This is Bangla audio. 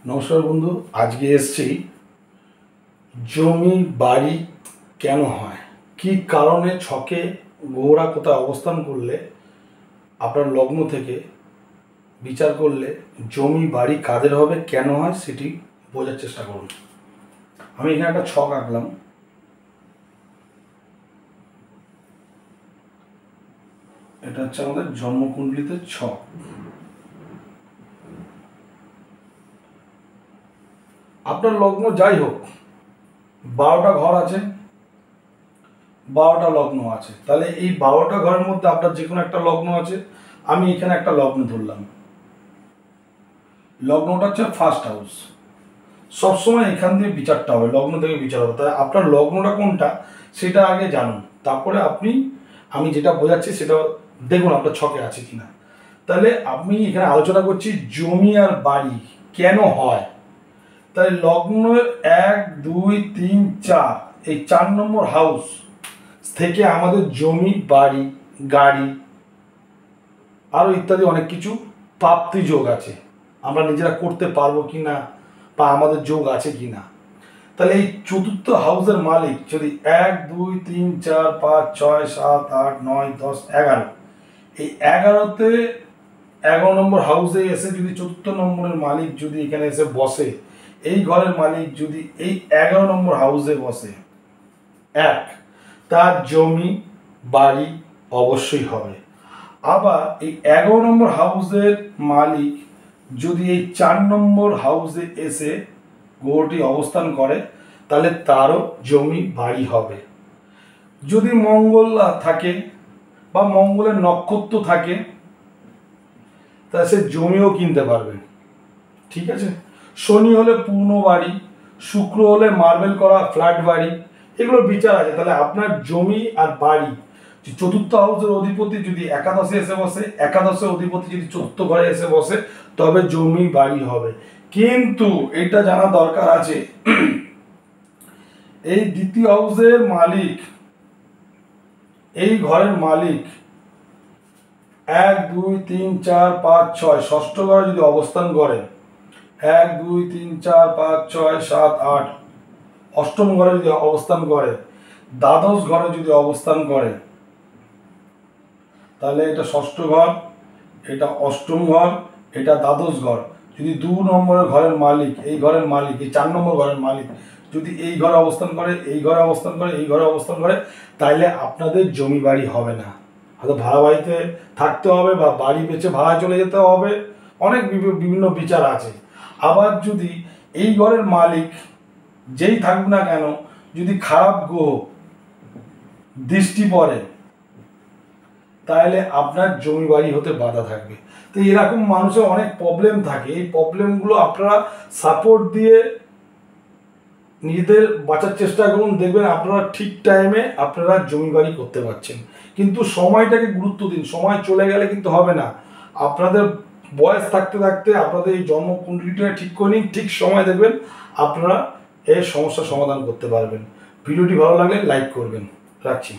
নমস্কার বন্ধু, আজকে এসেছি জমি বাড়ি কেন হয়, কি কারণে ছকে গ্রহরা কোথায় অবস্থান করলে আপনার লগ্ন থেকে বিচার করলে জমি বাড়ি কাদের হবে, কেন হয় সেটি বোঝার চেষ্টা করুন। আমি এখানে একটা ছক আঁকলাম। এটা হচ্ছে আমাদের জন্মকুণ্ডলিতে ছক। আপনার লগ্ন যাই হোক, 12টা ঘর আছে, 12টা লগ্ন আছে, তাহলে এই 12টা ঘরের মধ্যে আপনার যে কোনো একটা লগ্ন আছে। আমি এখানে একটা লগ্ন ধরলাম, লগ্নটা হচ্ছে ফার্স্ট হাউস। সবসময় এখান দিয়ে বিচারটা হবে, লগ্ন থেকে বিচার হবে। তাই আপনার লগ্নটা কোনটা সেটা আগে জানুন, তারপরে আমি যেটা বোঝাচ্ছি সেটা দেখুন আপনার ছকে আছে কিনা। তাহলে আমি এখানে আলোচনা করছি জমি আর বাড়ি কেন হয়। তাই লগ্নের 1, 2, 3, 4 এই 4 নম্বর হাউস থেকে আমাদের জমি বাড়ি গাড়ি আরও ইত্যাদি অনেক কিছু প্রাপ্তি যোগ আছে, আমরা নিজেরা করতে পারবো কি না বা আমাদের যোগ আছে কি না। তাহলে এই চতুর্থ হাউসের মালিক যদি 1, 2, 3, 4, 5, 6, 7, 8, 9, 10, 11 এই 11তে 11 নম্বর হাউসে এসে যদি চতুর্থ নম্বরের মালিক যদি এখানে এসে বসে, এই ঘরের মালিক যদি এই 11 নম্বর হাউসে বসে, তার জমি বাড়ি অবশ্যই হবে। আবার এই 11 নম্বর হাউসের মালিক যদি এই 4 নম্বর হাউসে এসে গ্রহটি অবস্থান করে, তাহলে তারও জমি বাড়ি হবে। যদি মঙ্গল থাকে বা মঙ্গলের নক্ষত্র থাকে, তাহলে সে জমিও কিনতে পারবে, ঠিক আছে। শনি হলে পূর্ণ বাড়ি, শুক্র হলে মার্বেল করা ফ্ল্যাট বাড়ি, এগুলোর বিচার আছে। তাহলে আপনার জমি আর বাড়ি, চতুর্থ হাউসের অধিপতি যদি একাদশে এসে বসে, একাদশের অধিপতি যদি চতুর্থ ঘরে এসে বসে, তবে জমি বাড়ি হবে। কিন্তু এটা জানা দরকার আছে, এই দ্বিতীয় হাউসের মালিক, এই ঘরের মালিক 1, 2, 3, 4, 5, 6 ষষ্ঠ ঘরে যদি অবস্থান করে, 1, 2, 3, 4, 5, 6, 7, 8 অষ্টম ঘরে যদি অবস্থান করে, দ্বাদশ ঘরে যদি অবস্থান করে, তাহলে এটা ষষ্ঠ ঘর, এটা অষ্টম ঘর, এটা দ্বাদশ ঘর। যদি 2 নম্বরের ঘরের মালিক, এই ঘরের মালিক, এই 4 নম্বর ঘরের মালিক যদি এই ঘরে অবস্থান করে, এই ঘরে অবস্থান করে, এই ঘরে অবস্থান করে, তাইলে আপনাদের জমি বাড়ি হবে না। হয়তো ভাড়া বাড়িতে থাকতে হবে বা বাড়ি বেচে ভাড়া চলে যেতে হবে, অনেক বিভিন্ন বিচার আছে। আবার যদি এই ঘরের মালিক যেই থাকুক না কেন, যদি খারাপ গ্রহ দৃষ্টি পড়ে, তাহলে আপনার জমি বাড়ি হতে বাধা থাকবে। তো এরকম মানুষের অনেক প্রবলেম থাকে, এই প্রবলেমগুলো আপনারা সাপোর্ট দিয়ে নিজেদের বাঁচার চেষ্টা করুন, দেখবেন আপনারা ঠিক টাইমে আপনারা জমি বাড়ি করতে পারছেন। কিন্তু সময়টাকে গুরুত্ব দিন, সময় চলে গেলে কিন্তু হবে না। আপনাদের বয়স থাকতে থাকতে আপনাদের এই জন্মকুণ্ডলীটা ঠিক করে নিন, ঠিক সময় দেখবেন আপনারা এই সমস্যার সমাধান করতে পারবেন। ভিডিওটি ভালো লাগলে লাইক করবেন। রাখছি।